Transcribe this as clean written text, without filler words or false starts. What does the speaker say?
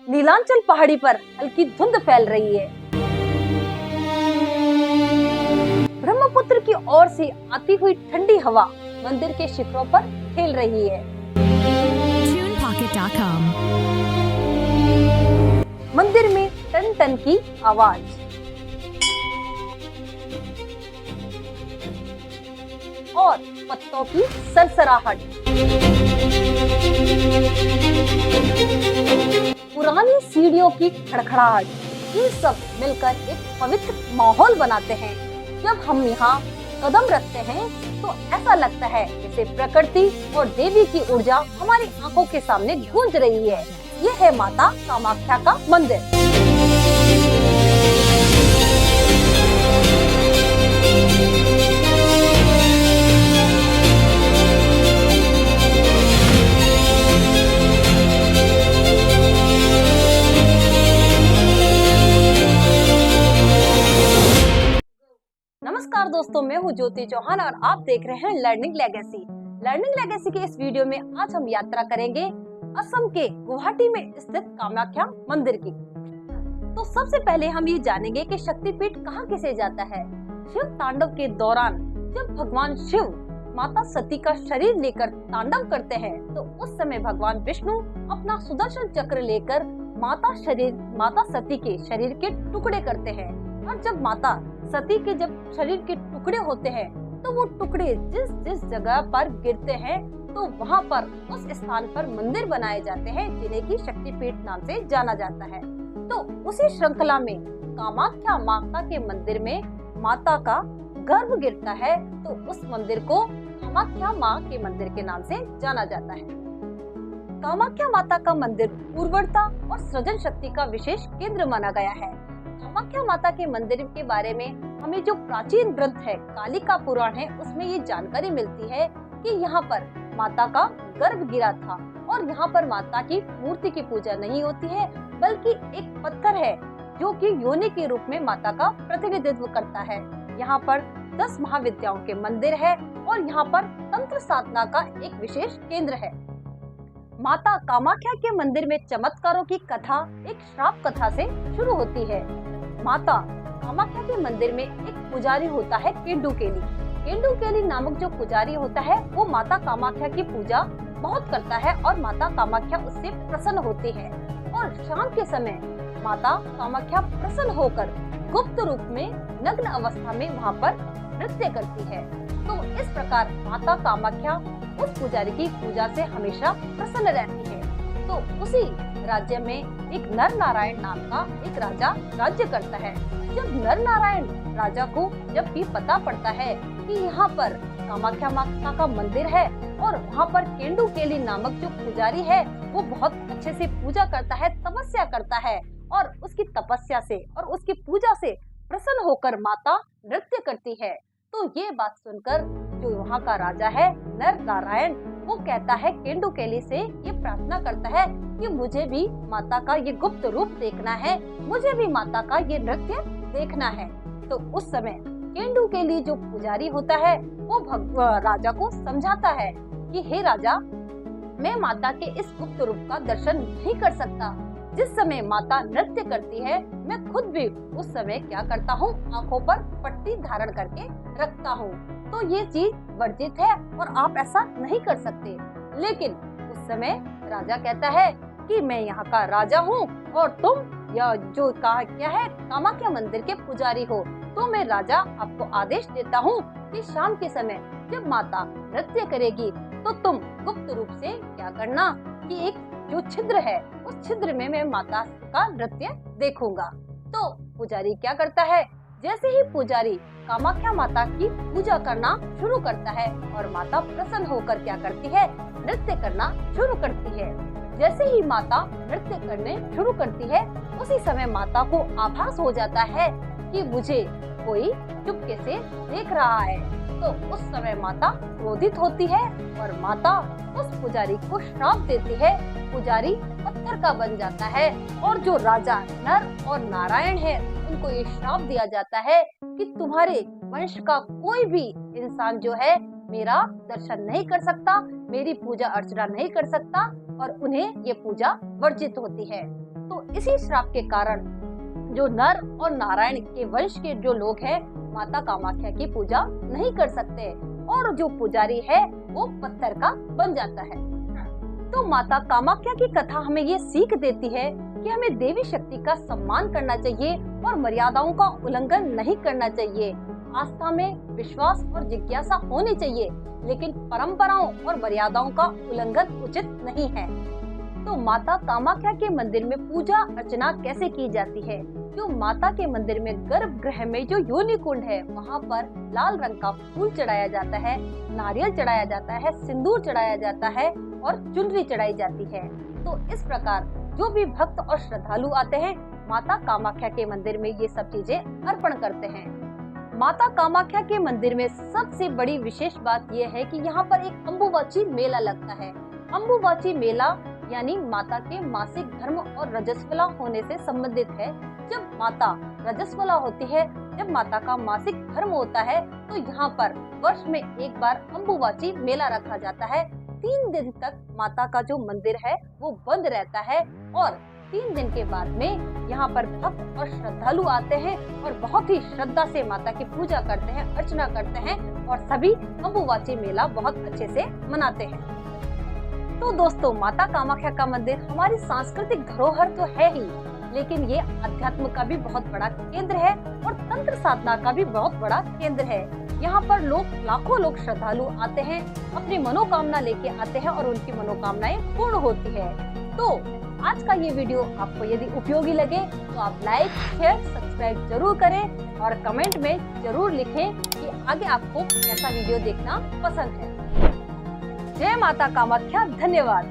नीलांचल पहाड़ी पर हल्की धुंध फैल रही है। ब्रह्मपुत्र की ओर से आती हुई ठंडी हवा मंदिर के शिखरों पर खेल रही है। TunePocket.com मंदिर में टन टन की आवाज, और पत्तों की सरसराहट, पुरानी सीढ़ियों की खड़खड़ाहट, ये सब मिलकर एक पवित्र माहौल बनाते हैं। जब हम यहाँ कदम रखते हैं तो ऐसा लगता है जैसे प्रकृति और देवी की ऊर्जा हमारी आंखों के सामने गूंज रही है। ये है माता कामाख्या का मंदिर। नमस्कार दोस्तों, मैं हूँ ज्योति चौहान और आप देख रहे हैं लर्निंग लेगेसी। लर्निंग लेगेसी के इस वीडियो में आज हम यात्रा करेंगे असम के गुवाहाटी में स्थित कामाख्या मंदिर की। तो सबसे पहले हम ये जानेंगे कि शक्तिपीठ कहाँ किसे जाता है। शिव तांडव के दौरान जब भगवान शिव माता सती का शरीर लेकर तांडव करते हैं तो उस समय भगवान विष्णु अपना सुदर्शन चक्र लेकर माता सती के शरीर के टुकड़े करते हैं। और जब माता सती के शरीर के टुकड़े होते हैं तो वो टुकड़े जिस जिस जगह पर गिरते हैं तो वहाँ पर उस स्थान पर मंदिर बनाए जाते हैं जिन्हें की शक्तिपीठ नाम से जाना जाता है। तो उसी श्रृंखला में कामाख्या माता के मंदिर में माता का गर्भ गिरता है तो उस मंदिर को कामाख्या माँ के मंदिर के नाम से जाना जाता है। कामाख्या माता का मंदिर उर्वरता और सृजन शक्ति का विशेष केंद्र माना गया है। कामाख्या माता के मंदिर के बारे में हमें जो प्राचीन ग्रंथ है कालिका पुराण है उसमें ये जानकारी मिलती है कि यहाँ पर माता का गर्भ गिरा था और यहाँ पर माता की मूर्ति की पूजा नहीं होती है बल्कि एक पत्थर है जो कि योनि के रूप में माता का प्रतिनिधित्व करता है। यहाँ पर 10 महाविद्याओं के मंदिर है और यहाँ पर तंत्र साधना का एक विशेष केंद्र है। माता कामाख्या के मंदिर में चमत्कारों की कथा एक श्राप कथा से शुरू होती है। माता कामाख्या के मंदिर में एक पुजारी होता है केंडुकेली। केंडुकेली नामक जो पुजारी होता है वो माता कामाख्या की पूजा बहुत करता है और माता कामाख्या उससे प्रसन्न होती है। और शाम के समय माता कामाख्या प्रसन्न होकर गुप्त रूप में नग्न अवस्था में वहाँ पर नृत्य करती है। तो इस प्रकार माता कामाख्या उस पुजारी की पूजा से हमेशा प्रसन्न रहती है। तो उसी राज्य में एक नर नारायण नाम का एक राजा राज्य करता है। जब नर नारायण राजा को जब भी पता पड़ता है कि यहाँ पर कामाख्या माता का मंदिर है और वहाँ पर केंडुकेली नामक जो पुजारी है वो बहुत अच्छे से पूजा करता है, तपस्या करता है और उसकी तपस्या से और उसकी पूजा से प्रसन्न होकर माता नृत्य करती है। तो ये बात सुनकर जो वहाँ का राजा है नर नारायण वो कहता है केंडुकेली से ये प्रार्थना करता है कि मुझे भी माता का ये गुप्त रूप देखना है, मुझे भी माता का ये नृत्य देखना है। तो उस समय केंडुकेली जो पुजारी होता है वो राजा को समझाता है कि हे राजा, मैं माता के इस गुप्त रूप का दर्शन नहीं कर सकता। जिस समय माता नृत्य करती है मैं खुद भी उस समय क्या करता हूँ, आंखों पर पट्टी धारण करके रखता हूँ। तो ये चीज वर्जित है और आप ऐसा नहीं कर सकते। लेकिन उस समय राजा कहता है कि मैं यहाँ का राजा हूँ और तुम या जो कहा क्या है कामाख्या मंदिर के पुजारी हो। तो मैं राजा आपको आदेश देता हूँ कि शाम के समय जब माता नृत्य करेगी तो तुम गुप्त रूप से क्या करना कि एक जो छिद्र है उस छिद्र में मैं माता का नृत्य देखूंगा। तो पुजारी क्या करता है, जैसे ही पुजारी कामाख्या माता की पूजा करना शुरू करता है और माता प्रसन्न होकर क्या करती है, नृत्य करना शुरू करती है। जैसे ही माता नृत्य करने शुरू करती है उसी समय माता को आभास हो जाता है कि मुझे कोई चुपके से देख रहा है। तो उस समय माता क्रोधित होती है और माता उस पुजारी को श्राप देती है। पुजारी पत्थर का बन जाता है और जो राजा नर और नारायण है उनको ये श्राप दिया जाता है कि तुम्हारे वंश का कोई भी इंसान जो है मेरा दर्शन नहीं कर सकता, मेरी पूजा अर्चना नहीं कर सकता और उन्हें ये पूजा वर्जित होती है। तो इसी श्राप के कारण जो नर और नारायण के वंश के जो लोग हैं माता कामाख्या की पूजा नहीं कर सकते और जो पुजारी है वो पत्थर का बन जाता है। तो माता कामाख्या की कथा हमें ये सीख देती है कि हमें देवी शक्ति का सम्मान करना चाहिए और मर्यादाओं का उल्लंघन नहीं करना चाहिए। आस्था में विश्वास और जिज्ञासा होनी चाहिए, लेकिन परंपराओं और मर्यादाओं का उल्लंघन उचित नहीं है। तो माता कामाख्या के मंदिर में पूजा अर्चना कैसे की जाती है? जो माता के मंदिर में गर्भगृह में जो योनि कुंड है वहाँ पर लाल रंग का फूल चढ़ाया जाता है, नारियल चढ़ाया जाता है, सिंदूर चढ़ाया जाता है और चुनरी चढ़ाई जाती है। तो इस प्रकार जो भी भक्त और श्रद्धालु आते हैं माता कामाख्या के मंदिर में ये सब चीजें अर्पण करते हैं। माता कामाख्या के मंदिर में सबसे बड़ी विशेष बात यह है कि यहाँ पर एक अम्बुबाची मेला लगता है। अम्बुबाची मेला यानी माता के मासिक धर्म और रजस्वला होने से संबंधित है। जब माता रजस्वला होती है, जब माता का मासिक धर्म होता है, तो यहाँ पर वर्ष में एक बार अम्बुबाची मेला रखा जाता है। 3 दिन तक माता का जो मंदिर है वो बंद रहता है और 3 दिन के बाद में यहाँ पर भक्त और श्रद्धालु आते हैं और बहुत ही श्रद्धा से माता की पूजा करते हैं, अर्चना करते हैं और सभी अम्बुबाची मेला बहुत अच्छे से मनाते हैं। तो दोस्तों, माता कामाख्या का मंदिर हमारी सांस्कृतिक धरोहर तो है ही, लेकिन ये अध्यात्म का भी बहुत बड़ा केंद्र है और तंत्र साधना का भी बहुत बड़ा केंद्र है। यहाँ पर लाखों लोग श्रद्धालु आते हैं, अपनी मनोकामना लेके आते हैं और उनकी मनोकामनाएं पूर्ण होती है। तो आज का ये वीडियो आपको यदि उपयोगी लगे तो आप लाइक, शेयर, सब्सक्राइब जरूर करें और कमेंट में जरूर लिखें कि आगे आपको कैसा वीडियो देखना पसंद है। जय माता कामाख्या। धन्यवाद।